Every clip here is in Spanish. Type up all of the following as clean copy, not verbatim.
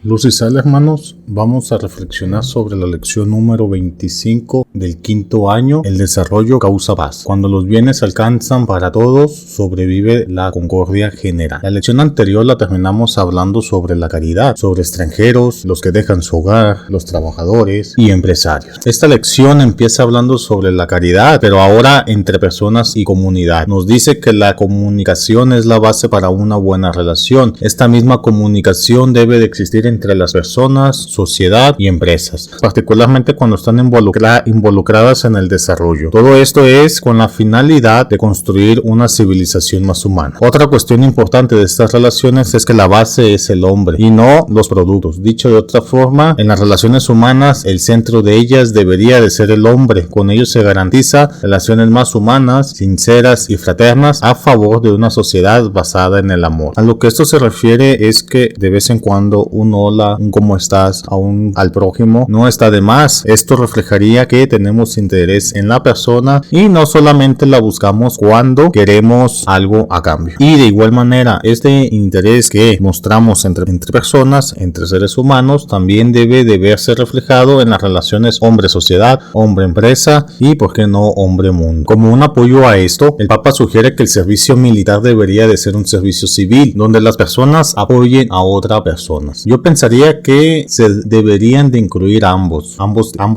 Luz y sal, hermanos, vamos a reflexionar sobre la lección número 25 del quinto año, el desarrollo causa paz. Cuando los bienes alcanzan para todos, sobrevive la concordia general. La lección anterior la terminamos hablando sobre la caridad, sobre extranjeros, los que dejan su hogar, los trabajadores y empresarios. Esta lección empieza hablando sobre la caridad, pero ahora entre personas y comunidad. Nos dice que la comunicación es la base para una buena relación. Esta misma comunicación debe de existir entre las personas, sociedad y empresas, particularmente cuando están involucradas en el desarrollo. Todo esto es con la finalidad de construir una civilización más humana. Otra cuestión importante de estas relaciones es que la base es el hombre y no los productos. Dicho de otra forma, en las relaciones humanas el centro de ellas debería de ser el hombre. Con ello se garantiza relaciones más humanas, sinceras y fraternas a favor de una sociedad basada en el amor. A lo que esto se refiere es que de vez en cuando un hola, un cómo estás, al prójimo no está de más. Esto reflejaría que tenemos interés en la persona y no solamente la buscamos cuando queremos algo a cambio. Y de igual manera, este interés que mostramos entre personas, entre seres humanos, también debe de verse reflejado en las relaciones hombre-sociedad, hombre-empresa y, ¿por qué no, hombre-mundo? Como un apoyo a esto, el Papa sugiere que el servicio militar debería de ser un servicio civil, donde las personas apoyen a otras personas. Yo pensaría que se deberían de incluir ambos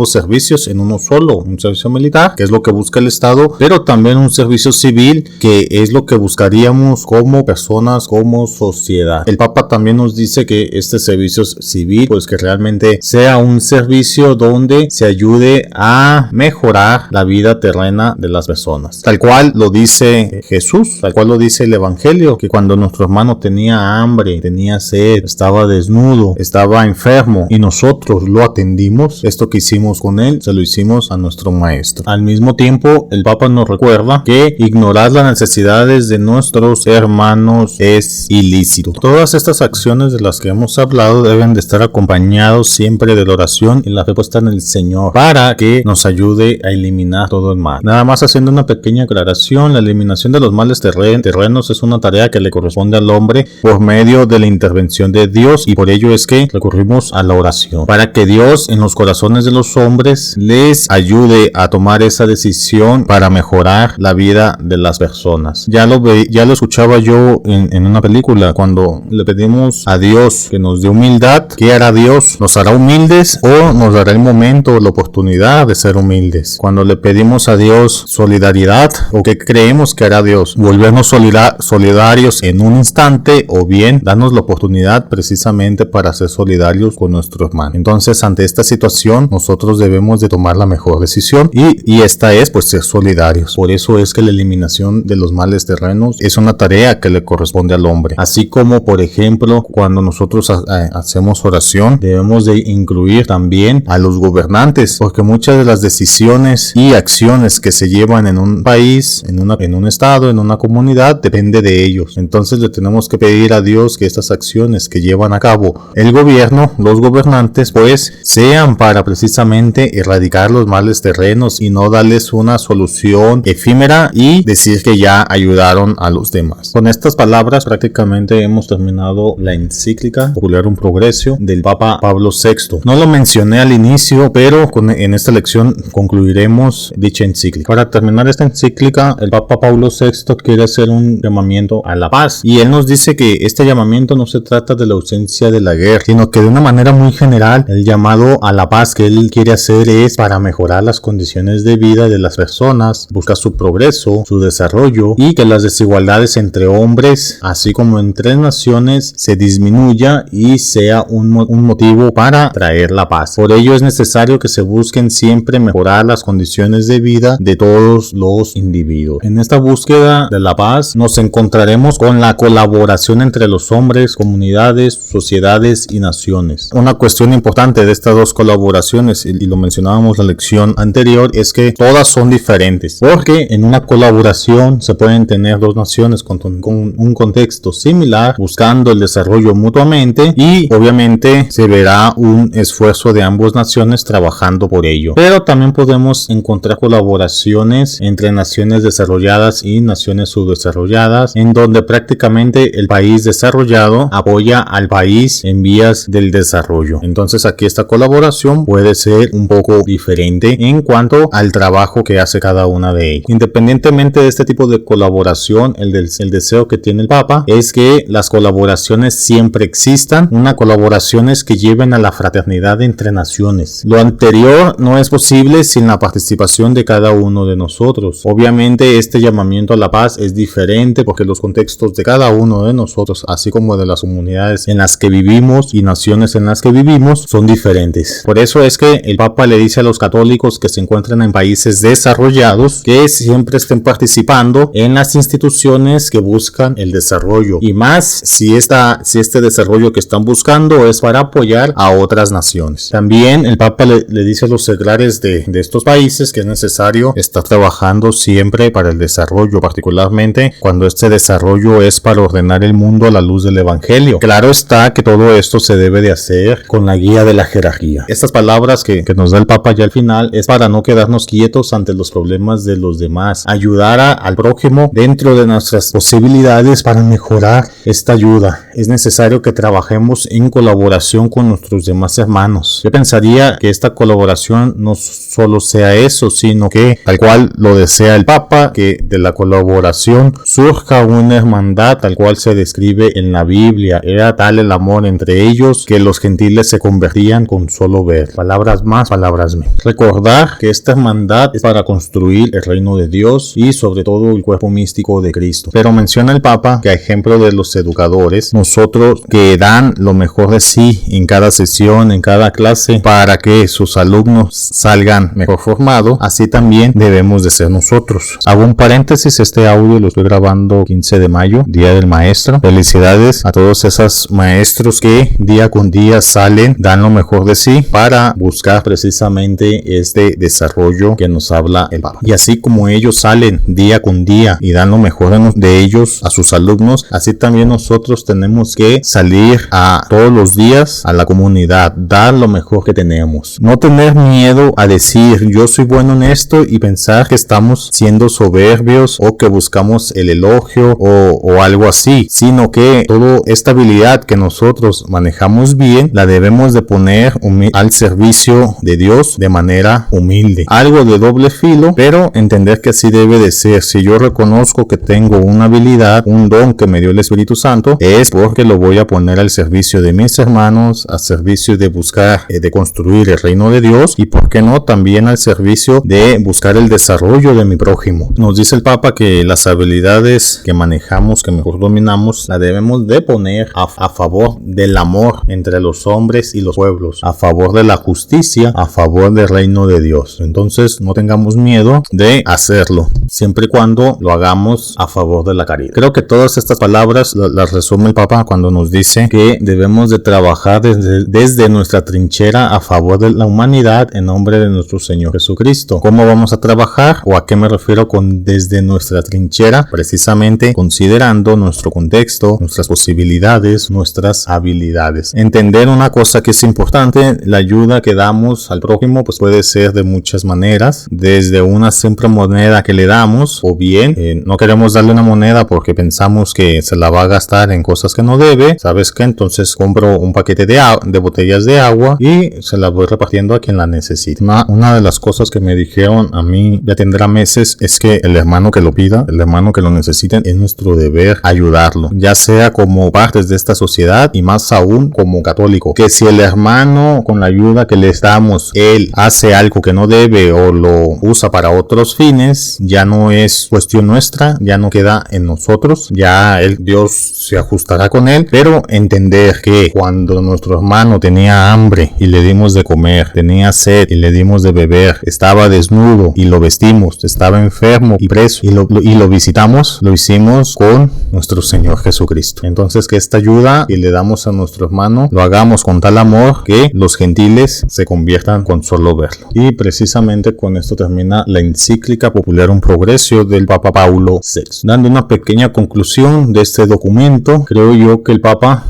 servicios en uno solo, un servicio militar, que es lo que busca el Estado, pero también un servicio civil, que es lo que buscaríamos como personas, como sociedad. El Papa también nos dice que este servicio civil, pues que realmente sea un servicio donde se ayude a mejorar la vida terrena de las personas. Tal cual lo dice Jesús, tal cual lo dice el Evangelio, que cuando nuestro hermano tenía hambre, tenía sed, estaba desnudo, estaba enfermo y nosotros lo atendimos, esto que hicimos con él, se lo hicimos a nuestro maestro. Al mismo tiempo, el Papa nos recuerda que ignorar las necesidades de nuestros hermanos es ilícito. Todas estas acciones de las que hemos hablado deben de estar acompañados siempre de la oración y la fe puesta en el Señor para que nos ayude a eliminar todo el mal. Nada más haciendo una pequeña aclaración, la eliminación de los males terrenos es una tarea que le corresponde al hombre por medio de la intervención de Dios, y por ello es que recurrimos a la oración para que Dios en los corazones de los hombres les ayude a tomar esa decisión para mejorar la vida de las personas. Ya lo escuchaba yo en una película, cuando le pedimos a Dios que nos dé humildad, ¿qué hará Dios? ¿Nos hará humildes o nos dará el momento, la oportunidad de ser humildes? Cuando le pedimos a Dios solidaridad, ¿o qué creemos que hará Dios? ¿Volvernos solidarios en un instante, o bien darnos la oportunidad precisamente para ser solidarios con nuestro hermano? Entonces, ante esta situación, nosotros debemos de tomar la mejor decisión y esta es pues ser solidarios. Por eso es que la eliminación de los males terrenos es una tarea que le corresponde al hombre. Así como, por ejemplo, cuando nosotros hacemos oración, debemos de incluir también a los gobernantes, porque muchas de las decisiones y acciones que se llevan en un país, en un estado, en una comunidad, depende de ellos. Entonces le tenemos que pedir a Dios que estas acciones que llevan a cabo el gobierno, los gobernantes, pues sean para precisamente erradicar los males terrenos y no darles una solución efímera y decir que ya ayudaron a los demás. Con estas palabras prácticamente hemos terminado la encíclica Popular Progressio del Papa Pablo VI. No lo mencioné al inicio, pero en esta lección concluiremos dicha encíclica. Para terminar esta encíclica, el Papa Pablo VI quiere hacer un llamamiento a la paz, y él nos dice que este llamamiento no se trata de la ausencia de la guerra, sino que de una manera muy general el llamado a la paz que él quiere hacer es para mejorar las condiciones de vida de las personas, buscar su progreso, su desarrollo, y que las desigualdades entre hombres así como entre naciones se disminuya y sea un motivo para traer la paz. Por ello es necesario que se busquen siempre mejorar las condiciones de vida de todos los individuos. En esta búsqueda de la paz nos encontraremos con la colaboración entre los hombres, comunidades, sociedades y naciones. Una cuestión importante de estas dos colaboraciones, y lo mencionábamos en la lección anterior, es que todas son diferentes, porque en una colaboración se pueden tener dos naciones con un contexto similar, buscando el desarrollo mutuamente, y obviamente se verá un esfuerzo de ambas naciones trabajando por ello. Pero también podemos encontrar colaboraciones entre naciones desarrolladas y naciones subdesarrolladas, en donde prácticamente el país desarrollado apoya al país en en vías del desarrollo. Entonces aquí esta colaboración puede ser un poco diferente en cuanto al trabajo que hace cada una de ellas. Independientemente de este tipo de colaboración, el deseo que tiene el Papa es que las colaboraciones siempre existan, una colaboraciones que lleven a la fraternidad entre naciones. Lo anterior no es posible sin la participación de cada uno de nosotros. Obviamente este llamamiento a la paz es diferente porque los contextos de cada uno de nosotros, así como de las comunidades en las que vivimos y naciones en las que vivimos, son diferentes. Por eso es que el Papa le dice a los católicos que se encuentran en países desarrollados que siempre estén participando en las instituciones que buscan el desarrollo, y más si este desarrollo que están buscando es para apoyar a otras naciones. También el Papa le dice a los seglares de estos países que es necesario estar trabajando siempre para el desarrollo, particularmente cuando este desarrollo es para ordenar el mundo a la luz del Evangelio. Claro está que todo esto se debe de hacer con la guía de la jerarquía. Estas palabras que nos da el Papa ya al final es para no quedarnos quietos ante los problemas de los demás, ayudar al prójimo dentro de nuestras posibilidades para mejorar esta ayuda. Es necesario que trabajemos en colaboración con nuestros demás hermanos. Yo pensaría que esta colaboración no solo sea eso, sino que tal cual lo desea el Papa, que de la colaboración surja una hermandad tal cual se describe en la Biblia. Era tal el amor entre ellos que los gentiles se convertían con solo ver. Palabras más, palabras menos. Recordar que esta hermandad es para construir el reino de Dios y sobre todo el cuerpo místico de Cristo. Pero menciona el Papa que a ejemplo de los educadores, nosotros que dan lo mejor de sí en cada sesión, en cada clase, para que sus alumnos salgan mejor formados, así también debemos de ser nosotros. Hago un paréntesis, este audio lo estoy grabando 15 de mayo, Día del Maestro. Felicidades a todos esos maestros que día con día salen, dan lo mejor de sí para buscar precisamente este desarrollo que nos habla el Papa. Y así como ellos salen día con día y dan lo mejor de ellos a sus alumnos, así también nosotros tenemos que salir a todos los días a la comunidad, dar lo mejor que tenemos. No tener miedo a decir yo soy bueno en esto y pensar que estamos siendo soberbios o que buscamos el elogio o algo así, sino que toda esta habilidad que nosotros manejamos bien la debemos de poner al servicio de Dios de manera humilde. Algo de doble filo, pero entender que así debe de ser. Si yo reconozco que tengo una habilidad, un don que me dio el Espíritu Santo, es porque lo voy a poner al servicio de mis hermanos, al servicio de buscar, de construir el reino de Dios y por qué no también al servicio de buscar el desarrollo de mi prójimo. Nos dice el Papa que las habilidades que manejamos, que mejor dominamos, la debemos de poner a favor del amor entre los hombres y los pueblos, a favor de la justicia, a favor del reino de Dios. Entonces no tengamos miedo de hacerlo, siempre y cuando lo hagamos a favor de la caridad. Creo que todas estas palabras las resume el Papa cuando nos dice que debemos de trabajar desde nuestra trinchera a favor de la humanidad en nombre de nuestro Señor Jesucristo. ¿Cómo vamos a trabajar? ¿O a qué me refiero con desde nuestra trinchera? Precisamente considerando nuestro contexto, nuestras posibilidades, nuestras habilidades. Entender una cosa que es importante, la ayuda que damos al prójimo pues puede ser de muchas maneras, desde una simple moneda que le damos, o bien no queremos darle una moneda porque pensamos que se la va a gastar en cosas que no debe. ¿Sabes qué? Entonces compro un paquete de botellas de agua y se las voy repartiendo a quien la necesite. Una de las cosas que me dijeron a mí, ya tendrá meses, es que el hermano que lo pida, el hermano que lo necesiten, es nuestro deber ayudarlo, ya sea como partes de esta sociedad y más aún como católico. Que si el hermano con la ayuda que le damos, él hace algo que no debe o lo usa para otros fines, ya no es cuestión nuestra, ya no queda en nosotros, ya Dios se ajustará con él, pero entender que cuando nuestro hermano tenía hambre y le dimos de comer, tenía sed y le dimos de beber, estaba desnudo y lo vestimos, estaba enfermo y preso y lo visitamos, lo hicimos con nuestro Señor Jesucristo. Entonces que esta ayuda que le damos a nuestro hermano lo hagamos con tal amor que los gentiles se conviertan con solo verlo. Y precisamente con esto termina la encíclica Popularum Progressio del Papa Paulo VI. Dando una pequeña conclusión de este documento, creo yo que el Papa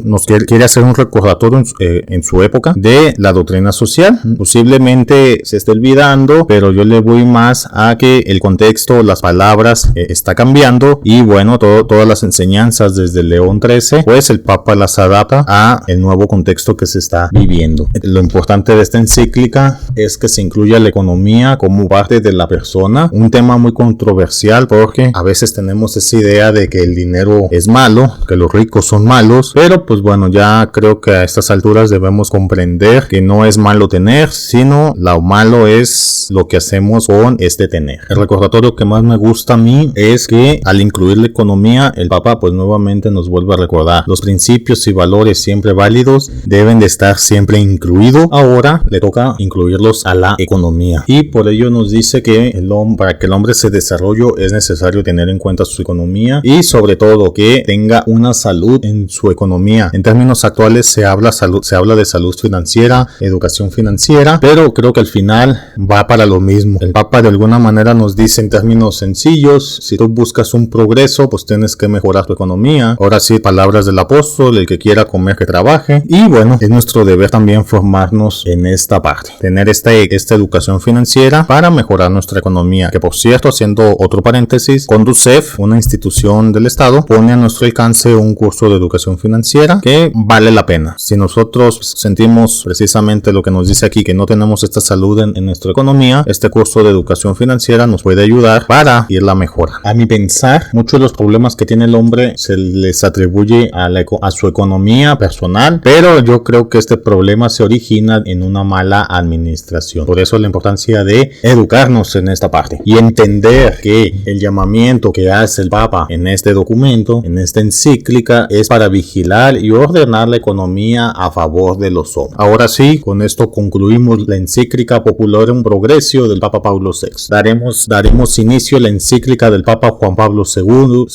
nos quiere hacer un recordatorio en su época de la doctrina social. Posiblemente se esté olvidando, pero yo le voy más a que el contexto, las palabras está cambiando y bueno, todas las enseñanzas desde León XIII, pues el Papa las se adapta a el nuevo contexto que se está viviendo. Lo importante de esta encíclica es que se incluya la economía como parte de la persona, un tema muy controversial porque a veces tenemos esa idea de que el dinero es malo, que los ricos son malos, pero pues bueno, ya creo que a estas alturas debemos comprender que no es malo tener, sino lo malo es lo que hacemos con este tener. El recordatorio que más me gusta a mí es que al incluir la economía, el Papa pues nuevamente nos vuelve a recordar los principios y valores siempre válidos deben de estar siempre incluidos. Ahora le toca incluirlos a la economía y por ello nos dice que para que el hombre se desarrolle es necesario tener en cuenta su economía y sobre todo que tenga una salud en su economía. En términos actuales se habla de salud financiera, educación financiera, pero creo que al final va para lo mismo. El Papa de alguna manera nos dice en términos sencillos, si tú buscas un progreso, pues tienes que mejorar tu economía. Ahora sí, palabras del apóstol, el que quiera comer que trabaje. Y bueno, es nuestro deber también formarnos en esta parte, tener esta educación financiera para mejorar nuestra economía, que por cierto, haciendo otro paréntesis, Conducef, una institución del Estado, pone a nuestro alcance un curso de educación financiera que vale la pena. Si nosotros sentimos precisamente lo que nos dice aquí, que no tenemos esta salud en nuestra economía, este curso de educación financiera nos puede ayudar para ir la mejora. A mi pensar, muchos de los problemas que tiene el hombre se les atribuye a su economía personal, pero yo creo que este problema se origina en una mala administración. Por eso la importancia de educarnos en esta parte y entender que el llamamiento que hace el Papa en este documento, en esta encíclica, es para vigilar y ordenar la economía a favor de los hombres. Ahora sí, con esto concluimos la encíclica Popularum Progressio del Papa Pablo VI. Daremos inicio a la encíclica del Papa Juan Pablo II,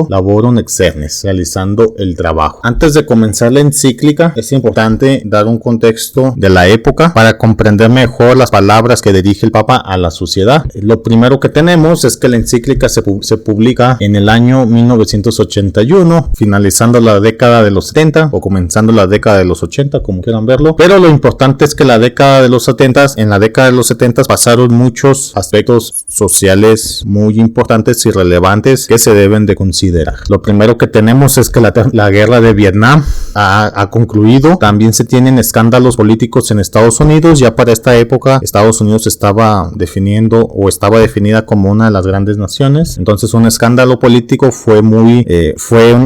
Laborum Exernes, realizando el trabajo. Antes de comenzar la encíclica, es importante dar un contexto de la época para comprender mejor las palabras que dirige el Papa a la sociedad. Lo primero que tenemos es que la encíclica se publica en el año 1981, finalizando la década de los 70 o comenzando la década de los 80, como quieran verlo. Pero lo importante es que en la década de los 70 pasaron muchos aspectos sociales muy importantes y relevantes que se deben de considerar. Lo primero que tenemos es que la guerra de Vietnam ha concluido. También se tienen escándalos políticos en Estados Unidos. Ya para esta época Estados Unidos estaba definida como una de las grandes naciones. Entonces un escándalo político fue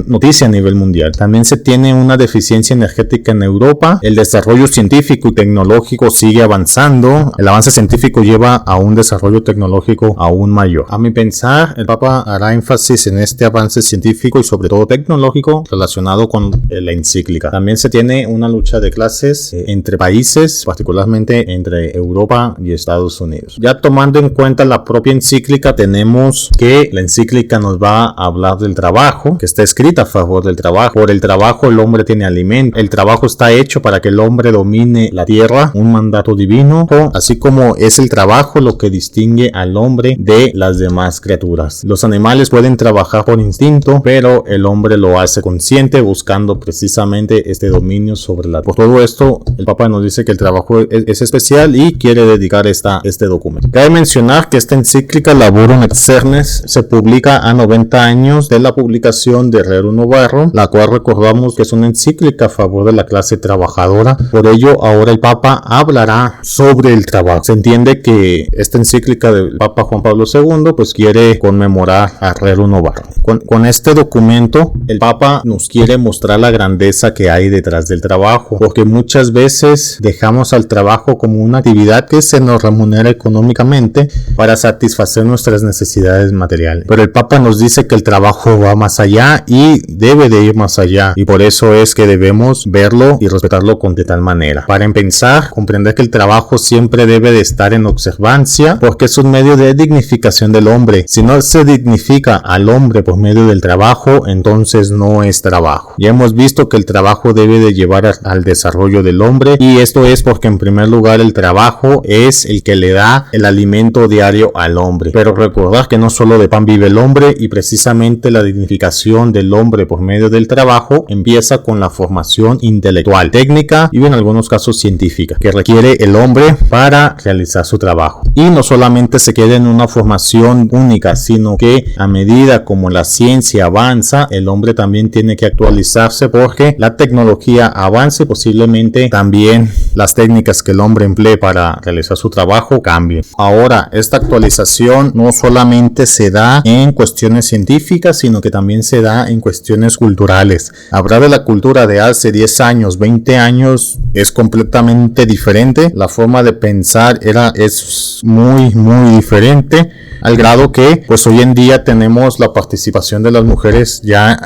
noticia a nivel mundial. También se tiene una deficiencia energética en Europa. El desarrollo científico y tecnológico sigue avanzando. El avance científico lleva a un desarrollo tecnológico aún mayor. A mi pensar, el Papa hará énfasis en este avance científico y sobre todo tecnológico relacionado con la encíclica. También se tiene una lucha de clases entre países, particularmente entre Europa y Estados Unidos. Ya tomando en cuenta la propia encíclica, tenemos que la encíclica nos va a hablar del trabajo, que está escrita a favor del trabajo. Por el trabajo el hombre tiene alimento. El trabajo está hecho para que el hombre domine la tierra, un mandato divino, así como es el trabajo lo que distingue al hombre de las demás criaturas. Los animales pueden trabajar por instinto, pero el hombre lo hace consciente, buscando precisamente este dominio sobre la tierra. Por todo esto, el Papa nos dice que el trabajo es especial y quiere dedicar este documento. Cabe mencionar que esta encíclica Laborum Exernes se publica a 90 años de la publicación de Rerum Novarum, la cual recordamos que es una encíclica a favor de la clase trabajadora. Por ello, ahora el Papa hablará sobre el trabajo. Se entiende que esta encíclica del Papa Juan Pablo II pues quiere conmemorar a Rerum Novarum. Con este documento, el Papa nos quiere mostrar la grandeza que hay detrás del trabajo, porque muchas veces dejamos al trabajo como una actividad que se nos remunera económicamente para satisfacer nuestras necesidades materiales. Pero el Papa nos dice que el trabajo va más allá y debe de ir más allá, y por eso es que debemos verlo y respetarlo de tal manera. Para empezar, comprender que el trabajo siempre debe de estar en observancia, porque es un medio de dignificación del hombre. Si no se dignifica al hombre por medio del trabajo, entonces no es trabajo. Ya hemos visto que el trabajo debe de llevar al desarrollo del hombre, y esto es porque en primer lugar el trabajo es el que le da el alimento diario al hombre. Pero recordar que no solo de pan vive el hombre, y precisamente la dignificación del hombre por medio del trabajo empieza con la formación intelectual, técnica y en algunos casos científica que requiere el hombre para realizar su trabajo. Y no solamente se queda en una formación única, sino que a medida como la ciencia avanza, el hombre también tiene que actualizarse actualizarse porque la tecnología avance, posiblemente también las técnicas que el hombre emplee para realizar su trabajo cambien. Ahora, esta actualización no solamente se da en cuestiones científicas, sino que también se da en cuestiones culturales. Hablar de la cultura de hace 10 años, 20 años es completamente diferente. La forma de pensar es muy diferente, al grado que pues hoy en día tenemos la participación de las mujeres ya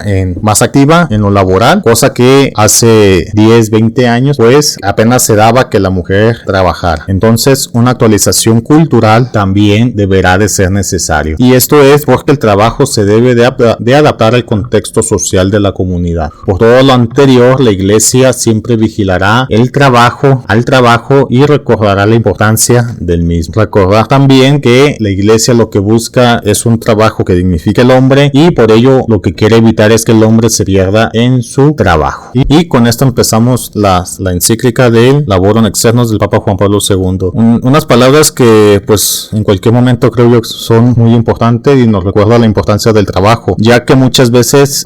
más activa en lo laboral, cosa que hace 10, 20 años pues apenas se daba que la mujer trabajara. Entonces una actualización cultural también deberá de ser necesario, y esto es porque el trabajo se debe de adaptar al contexto social de la comunidad. Por todo lo anterior, la iglesia siempre vigilará al trabajo y recordará la importancia del mismo. Recordar también que la iglesia lo que busca es un trabajo que dignifique al hombre, y por ello lo que quiere evitar es que el hombre se pierda en su trabajo. Y con esto empezamos la encíclica del Laborum Externos del Papa Juan Pablo II. Unas palabras que pues en cualquier momento creo yo que son muy importantes y nos recuerda la importancia del trabajo, ya que muchas veces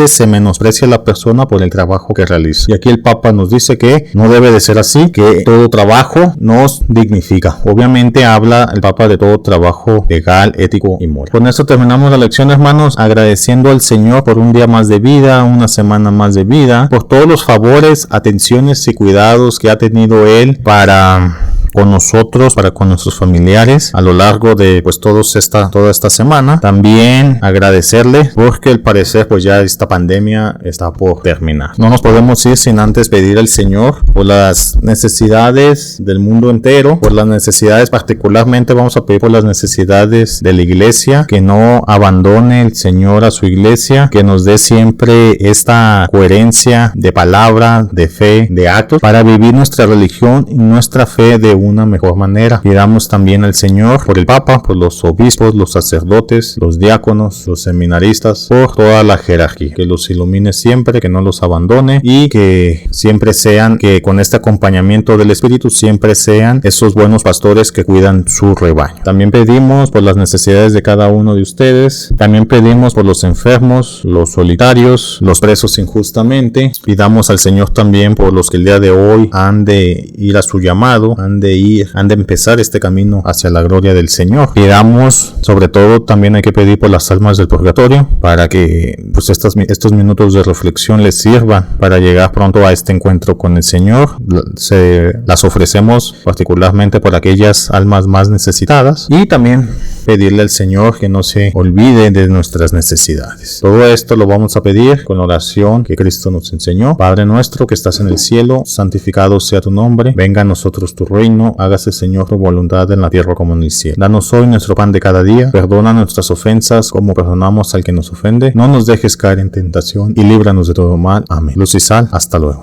se menosprecia a la persona por el trabajo que realiza. Y aquí el Papa nos dice que no debe de ser así, que todo trabajo nos dignifica. Obviamente habla el Papa de todo trabajo legal, ético y moral. Con esto terminamos la lección, hermanos, agradeciendo al Señor por un día más de vida, una semana más de vida, por todos los favores, atenciones y cuidados que ha tenido Él para con nosotros, para con nuestros familiares a lo largo de pues toda esta semana. También agradecerle porque al parecer pues ya esta pandemia está por terminar. No nos podemos ir sin antes pedir al Señor por las necesidades del mundo entero, por las necesidades, particularmente vamos a pedir por las necesidades de la iglesia, que no abandone el Señor a su iglesia, que nos dé siempre esta coherencia de palabra, de fe, de actos para vivir nuestra religión y nuestra fe de una mejor manera. Pidamos también al Señor por el Papa, por los obispos, los sacerdotes, los diáconos, los seminaristas, por toda la jerarquía, que los ilumine siempre, que no los abandone, y que siempre sean, que con este acompañamiento del Espíritu siempre sean esos buenos pastores que cuidan su rebaño. También pedimos por las necesidades de cada uno de ustedes. También pedimos por los enfermos, los solitarios, los presos injustamente. Pidamos al Señor también por los que el día de hoy han de ir a su llamado, han de empezar este camino hacia la gloria del Señor. Pidamos, sobre todo, también hay que pedir por las almas del purgatorio, para que pues estos minutos de reflexión les sirvan para llegar pronto a este encuentro con el Señor. Las ofrecemos particularmente por aquellas almas más necesitadas, y también pedirle al Señor que no se olvide de nuestras necesidades. Todo esto lo vamos a pedir con la oración que Cristo nos enseñó. Padre nuestro que estás en el cielo, santificado sea tu nombre, venga a nosotros tu reino, hágase Señor tu voluntad en la tierra como en el cielo. Danos hoy nuestro pan de cada día, perdona nuestras ofensas como perdonamos al que nos ofende, no nos dejes caer en tentación y líbranos de todo mal. Amén. Luz y sal, hasta luego.